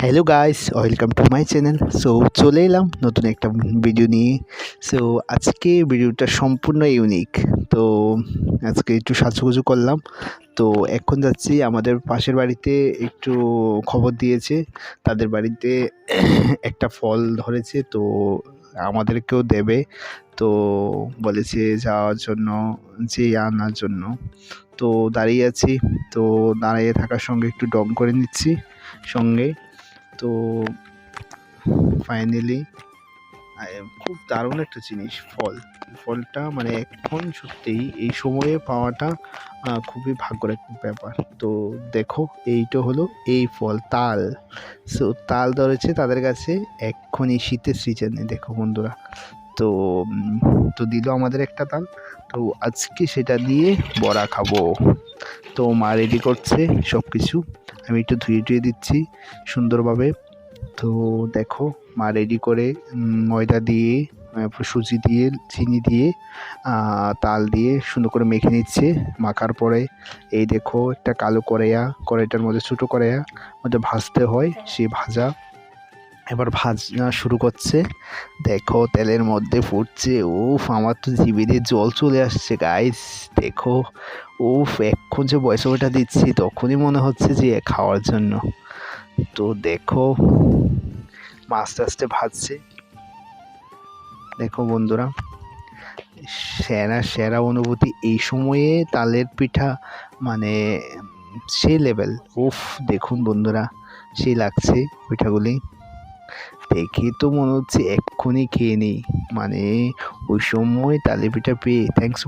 Hello guys, welcome to my channel. So চলে এলাম নতুন একটা ভিডিও নিয়ে। সো আজকে ভিডিওটা সম্পূর্ণ ইউনিক। তো আজকে একটু সাজুগুজু করলাম। তো এখন যাচ্ছি আমাদের পাশের বাড়িতে, একটু খবর দিয়েছে তাদের বাড়িতে একটা ফল ধরেছে, তো আমাদেরকেও দেবে। তো বলেছে যাওয়ার জন্য, যেয়ে আনার জন্য। তো দাঁড়িয়ে আছি। তো দাঁড়িয়ে থাকার সঙ্গে একটু ডং করে নিচ্ছি সঙ্গে। তো ফাইনালি খুব দারুণ একটা জিনিস ফলটা, মানে এখন সত্যিই এই সময়ে পাওয়াটা খুবই ভাগ্যের একটা ব্যাপার। তো দেখো, এইটা হলো এই ফল তাল। সো তাল ধরেছে তাদের কাছে এক্ষুনি শীতের সিজনে, দেখো বন্ধুরা। তো তো দিল আমাদের একটা তাল। তো আজকে সেটা দিয়ে বড়া খাবো। তো মা রেডি করছে সব কিছু, আমি একটু ধুয়ে টুয়ে দিচ্ছি সুন্দরভাবে। তো দেখো, মা রেডি করে ময়দা দিয়ে, সুজি দিয়ে, চিনি দিয়ে, তাল দিয়ে সুন্দর করে মেখে নিচ্ছে। মাখার পরে এই দেখো একটা কালো কড়াইটার মধ্যে, ছোটো কড়াইয়া মধ্যে ভাজতে হয়, সেই ভাজা এবার ভাজা শুরু করছে। দেখো তেলের মধ্যে ফুটছে। উফ, আমার তো জিভে দিয়ে জল চলে আসছে গাইস। দেখো, উফ, এখন যে ভয়েস ওভারটা দিচ্ছি তখনই মনে হচ্ছে যে খাওয়ার জন্য। তো দেখো, আস্তে আস্তে ভাজছে। দেখো বন্ধুরা, সেরা সেরা অনুভূতি এই সময়ে তালের পিঠা, মানে সেই লেভেল। উফ, দেখুন বন্ধুরা, সেই লাগছে পিঠাগুলি। দেখে তো মনে হচ্ছে এক্ষুনি খেয়ে নিই, মানে ওই সময় তালের পিঠা পেয়ে থ্যাংকস